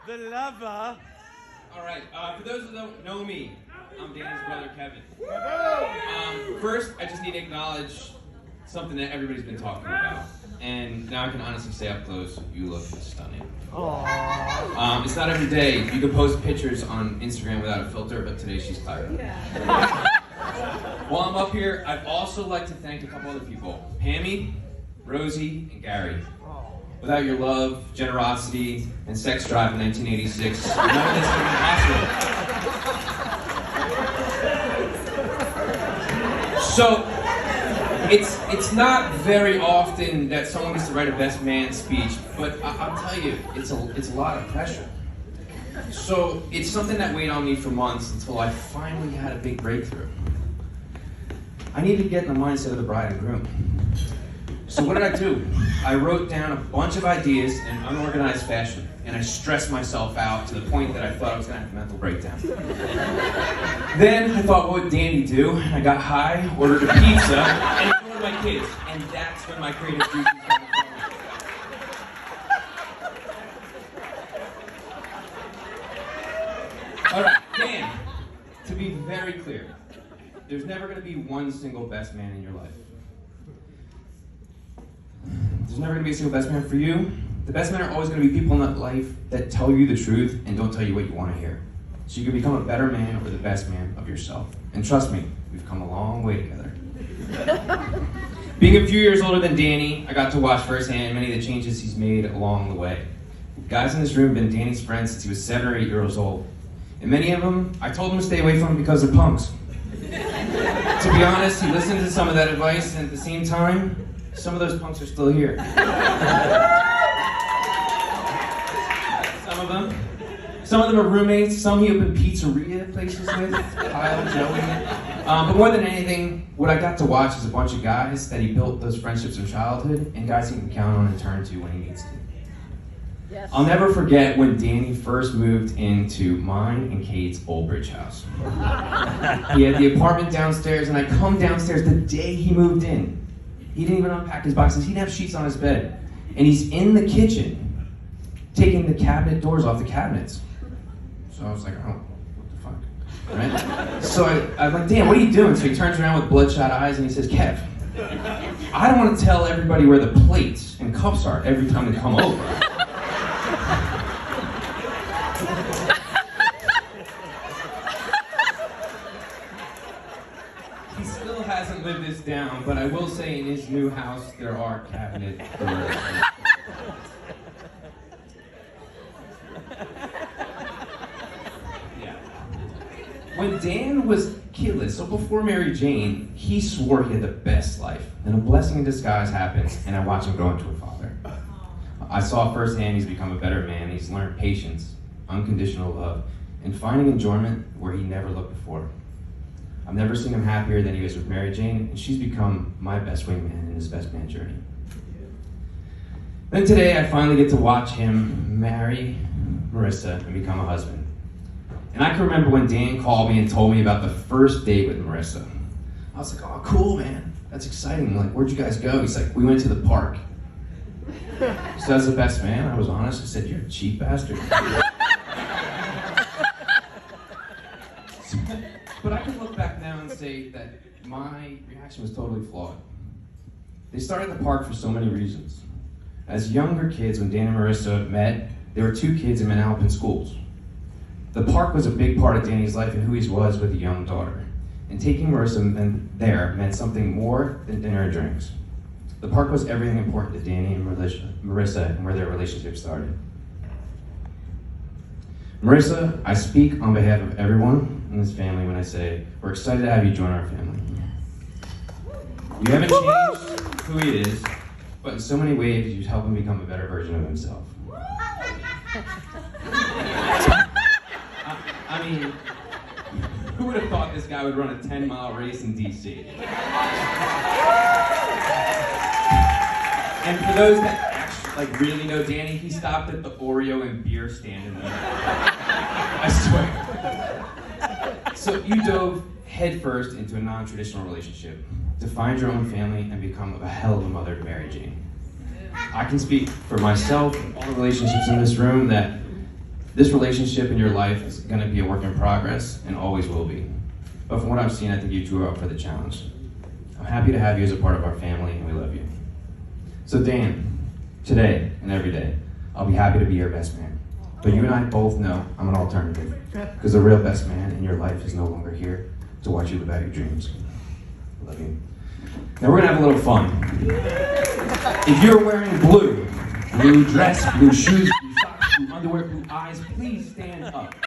the lover. All right, for those who don't know me, I'm Danny's brother, Kevin. First, I just need to acknowledge something that everybody's been talking about. And now I can honestly say up close, you look stunning. It's not every day you can post pictures on Instagram without a filter, but today she's clever. While I'm up here, I'd also like to thank a couple other people. Pammy, Rosie, and Gary. Without your love, generosity, and sex drive in 1986, none of this would be possible. So, it's not very often that someone gets to write a best man speech, but I'll tell you, it's a lot of pressure. So, it's something that weighed on me for months until I finally had a big breakthrough. I needed to get in the mindset of the bride and groom. So what did I do? I wrote down a bunch of ideas in an unorganized fashion, and I stressed myself out to the point that I thought I was going to have a mental breakdown. Then I thought, what would Danny do? I got high, ordered a pizza, and ignored my kids. And that's when my creative juices started flowing. All right, Dan, to be very clear, there's never going to be one single best man in your life. There's never going to be a single best man for you. The best men are always going to be people in that life that tell you the truth and don't tell you what you want to hear. So you can become a better man or the best man of yourself. And trust me, we've come a long way together. Being a few years older than Danny, I got to watch firsthand many of the changes he's made along the way. Guys in this room have been Danny's friends since he was 7 or 8 years old. And many of them, I told him to stay away from because they're punks. To be honest, he listened to some of that advice, and at the same time, some of those punks are still here. Some of them are roommates. Some he opened pizzeria places with, Kyle, Joey. But more than anything, what I got to watch is a bunch of guys that he built those friendships in childhood, and guys he can count on and turn to when he needs to. Yes. I'll never forget when Danny first moved into mine and Kate's Old Bridge house. He had the apartment downstairs, and I come downstairs the day he moved in. He didn't even unpack his boxes. He didn't have sheets on his bed. And he's in the kitchen, taking the cabinet doors off the cabinets. So I was like, oh, what the fuck? Right? So I'm like, Dan, what are you doing? So he turns around with bloodshot eyes and he says, Kev, I don't want to tell everybody where the plates and cups are every time they come over. Hasn't lived this down, but I will say in his new house there are cabinet doors. Yeah. When Dan was kidless, so before Mary Jane, he swore he had the best life. And a blessing in disguise happens, and I watched him grow into a father. I saw firsthand he's become a better man. He's learned patience, unconditional love, and finding enjoyment where he never looked before. I've never seen him happier than he is with Mary Jane, and she's become my best wingman in his best man journey. Then today, I finally get to watch him marry Marissa and become a husband. And I can remember when Dan called me and told me about the first date with Marissa. I was like, oh, cool, man. That's exciting. Like, where'd you guys go? He's like, we went to the park. So as the best man, I was honest. I said, you're a cheap bastard. But I can look back now and say that my reaction was totally flawed. They started the park for so many reasons. As younger kids, when Dan and Marissa met, they were 2 kids in Manalapan schools. The park was a big part of Danny's life and who he was with a young daughter. And taking Marissa there meant something more than dinner and drinks. The park was everything important to Danny and Marissa and where their relationship started. Marissa, I speak on behalf of everyone in this family when I say we're excited to have you join our family. You haven't changed who he is, but in so many ways you've helped him become a better version of himself. I mean, who would have thought this guy would run a 10-mile race in DC? And for those that actually really know Danny, he stopped at the Oreo and beer stand in the I swear. So you dove headfirst into a non-traditional relationship to find your own family and become a hell of a mother to Mary Jane. I can speak for myself and all the relationships in this room that This relationship in your life is going to be a work in progress and always will be. But from what I've seen, I think you drew up for the challenge. I'm happy to have you as a part of our family, and we love you. So Dan, today and every day, I'll be happy to be your best man. But you and I both know I'm an alternative, because the real best man in your life is no longer here to watch you live out your dreams. I love you. Now we're gonna have a little fun. If you're wearing blue dress, blue shoes, blue socks, blue underwear, blue eyes, please stand up.